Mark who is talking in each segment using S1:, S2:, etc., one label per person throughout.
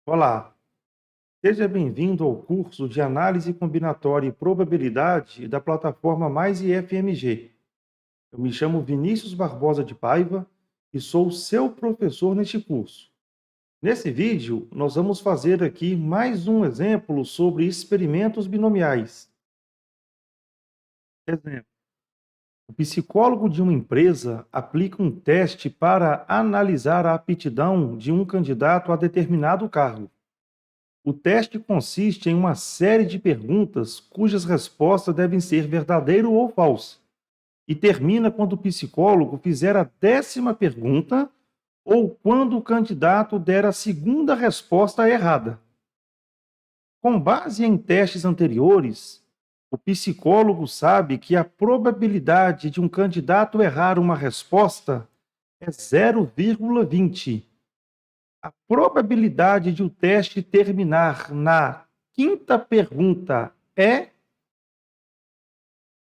S1: Olá, seja bem-vindo ao curso de Análise Combinatória e Probabilidade da plataforma Mais IFMG. Eu me chamo Vinícius Barbosa de Paiva e sou seu professor neste curso. Nesse vídeo, nós vamos fazer aqui mais um exemplo sobre experimentos binomiais. Exemplo: o psicólogo de uma empresa aplica um teste para analisar a aptidão de um candidato a determinado cargo. O teste consiste em uma série de perguntas cujas respostas devem ser verdadeira ou falsa, e termina quando o psicólogo fizer a 10ª pergunta ou quando o candidato der a segunda resposta errada. Com base em testes anteriores, o psicólogo sabe que a probabilidade de um candidato errar uma resposta é 0,20. A probabilidade de o teste terminar na quinta pergunta é.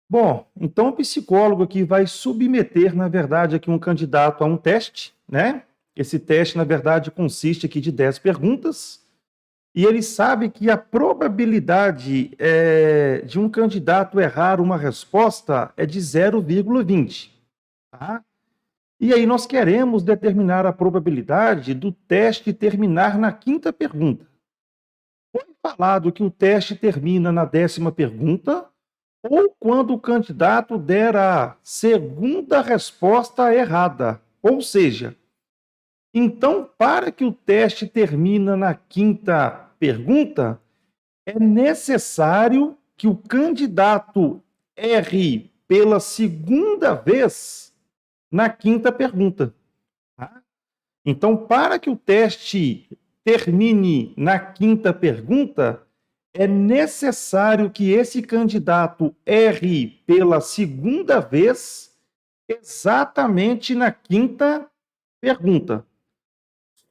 S1: Bom, então o psicólogo aqui vai submeter, na verdade, aqui um candidato a um teste, né? Esse teste, na verdade, consiste aqui de 10 perguntas, e ele sabe que a probabilidade de um candidato errar uma resposta é de 0,20. Tá? E aí nós queremos determinar a probabilidade do teste terminar na quinta pergunta. Foi falado que o teste termina na 10ª pergunta ou quando o candidato der a segunda resposta errada. Ou seja, então, para que o teste termine na quinta pergunta, é necessário que o candidato erre pela segunda vez na quinta pergunta. Tá? Então, para que o teste termine na quinta pergunta, é necessário que esse candidato erre pela segunda vez exatamente na quinta pergunta.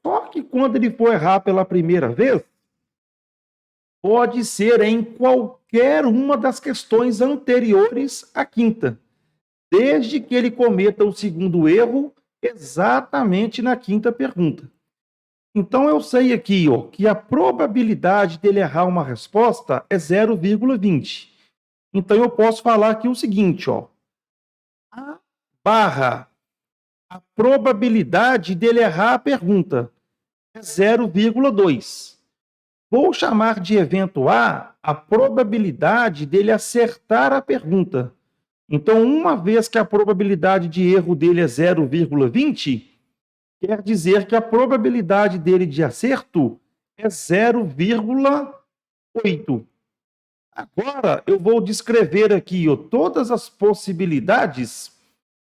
S1: Só que quando ele for errar pela primeira vez, pode ser em qualquer uma das questões anteriores à quinta, desde que ele cometa o segundo erro exatamente na quinta pergunta. Então eu sei aqui, ó, que a probabilidade dele errar uma resposta é 0,20. Então eu posso falar aqui o seguinte, ó, a barra a probabilidade dele errar a pergunta é 0,2. Vou chamar de evento a probabilidade dele acertar a pergunta. Então, uma vez que a probabilidade de erro dele é 0,20, quer dizer que a probabilidade dele de acerto é 0,8. Agora, eu vou descrever aqui ó, todas as possibilidades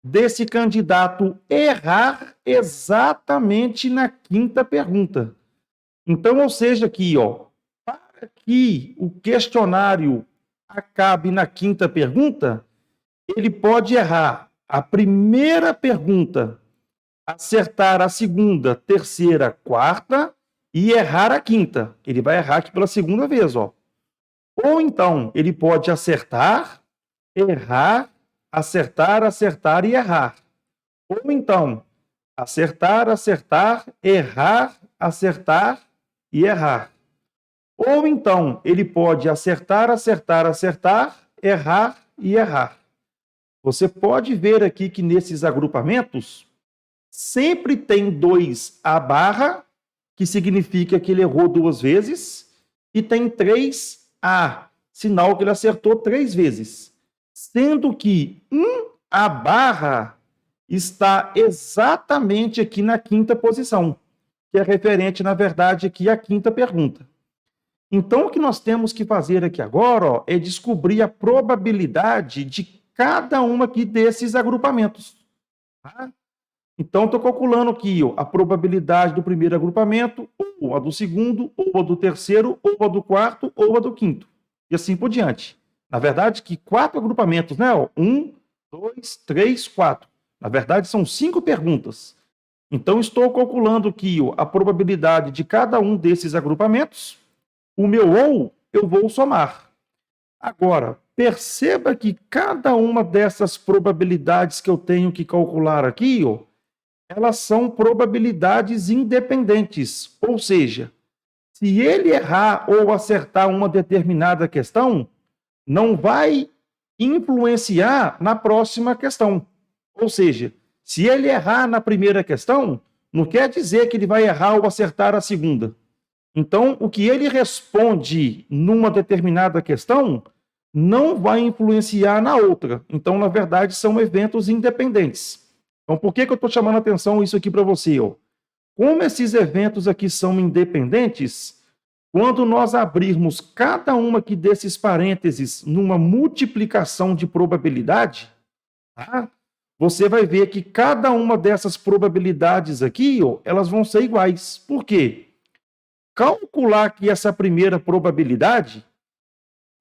S1: desse candidato errar exatamente na quinta pergunta. Então, ou seja, aqui, ó, para que o questionário acabe na quinta pergunta, ele pode errar a primeira pergunta, acertar a segunda, terceira, quarta e errar a quinta. Ele vai errar aqui pela segunda vez, ó. Ou então, ele pode acertar, errar, acertar, acertar e errar. Ou então, acertar, acertar, errar, acertar e errar. Ou então, ele pode acertar, acertar, acertar, errar e errar. Você pode ver aqui que nesses agrupamentos sempre tem 2 a barra, que significa que ele errou 2 vezes, e tem 3 a, sinal que ele acertou 3 vezes. Sendo que 1 a barra está exatamente aqui na quinta posição, que é referente, na verdade, aqui à quinta pergunta. Então, o que nós temos que fazer aqui agora ó, é descobrir a probabilidade de cada uma aqui desses agrupamentos. Tá? Então, estou calculando aqui ó, a probabilidade do primeiro agrupamento, ou a do segundo, ou a do terceiro, ou a do quarto, ou a do quinto. E assim por diante. Na verdade, que 4 agrupamentos, né? 1, 2, 3, 4. Na verdade, são 5 perguntas. Então, estou calculando aqui ó, a probabilidade de cada um desses agrupamentos. O meu ou eu vou somar. Agora, perceba que cada uma dessas probabilidades que eu tenho que calcular aqui, ó, elas são probabilidades independentes, ou seja, Se ele errar ou acertar uma determinada questão, não vai influenciar na próxima questão. Ou seja, se ele errar na primeira questão, não quer dizer que ele vai errar ou acertar a segunda. Então, o que ele responde numa determinada questão não vai influenciar na outra. Então, na verdade, são eventos independentes. Então, por que eu estou chamando a atenção isso aqui para você? Ó? Como esses eventos aqui são independentes, quando nós abrirmos cada uma aqui desses parênteses numa multiplicação de probabilidade, tá? Você vai ver que cada uma dessas probabilidades aqui, ó, elas vão ser iguais. Por quê? Calcular aqui essa primeira probabilidade,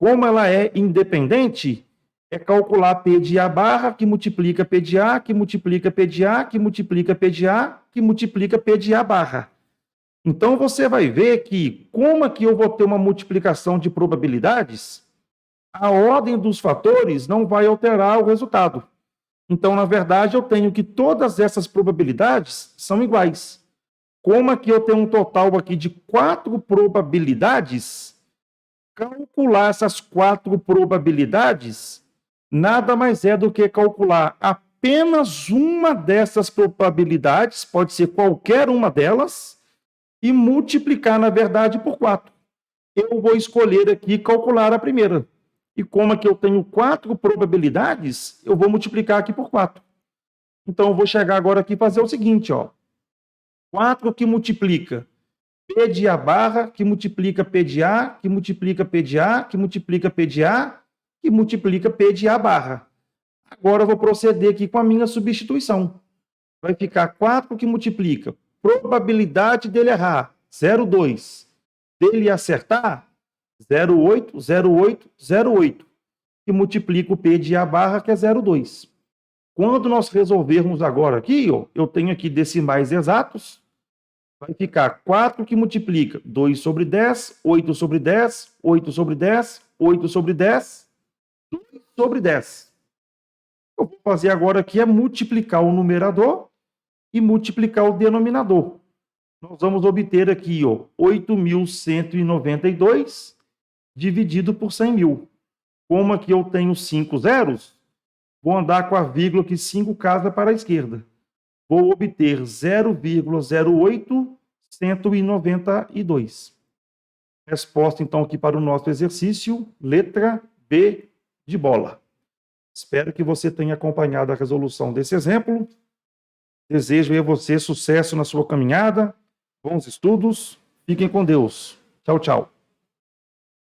S1: como ela é independente, é calcular P de A barra, que multiplica P de A, que multiplica P de A, que multiplica P de A, que multiplica P de A barra. Então, você vai ver que, como aqui eu vou ter uma multiplicação de probabilidades, a ordem dos fatores não vai alterar o resultado. Então, na verdade, eu tenho que todas essas probabilidades são iguais. Como aqui eu tenho um total aqui de 4 probabilidades, calcular essas 4 probabilidades nada mais é do que calcular apenas uma dessas probabilidades, pode ser qualquer uma delas, e multiplicar, na verdade, por 4. Eu vou escolher aqui calcular a primeira. E como aqui eu tenho 4 probabilidades, eu vou multiplicar aqui por 4. Então, eu vou chegar agora aqui e fazer o seguinte, ó. 4 que multiplica P de A barra, que multiplica P de A, que multiplica P de A, que multiplica P de A, que multiplica P de A barra. Agora eu vou proceder aqui com a minha substituição. Vai ficar 4 que multiplica probabilidade dele errar, 0,2. Dele acertar, 0,8, 0,8, 0,8. E multiplica o P de A barra, que é 0,2. Quando nós resolvermos agora aqui, ó, eu tenho aqui decimais exatos, vai ficar 4 que multiplica 2 sobre 10, 8 sobre 10, 8 sobre 10, 8 sobre 10, 2 sobre 10. Eu vou fazer agora aqui é multiplicar o numerador e multiplicar o denominador. Nós vamos obter aqui, ó, 8.192 dividido por 100 mil. Como aqui eu tenho 5 zeros, vou andar com a vírgula aqui 5 casas para a esquerda. Vou obter 0,08192. Resposta, então, aqui para o nosso exercício, letra B de bola. Espero que você tenha acompanhado a resolução desse exemplo. Desejo a você sucesso na sua caminhada, bons estudos, fiquem com Deus. Tchau, tchau.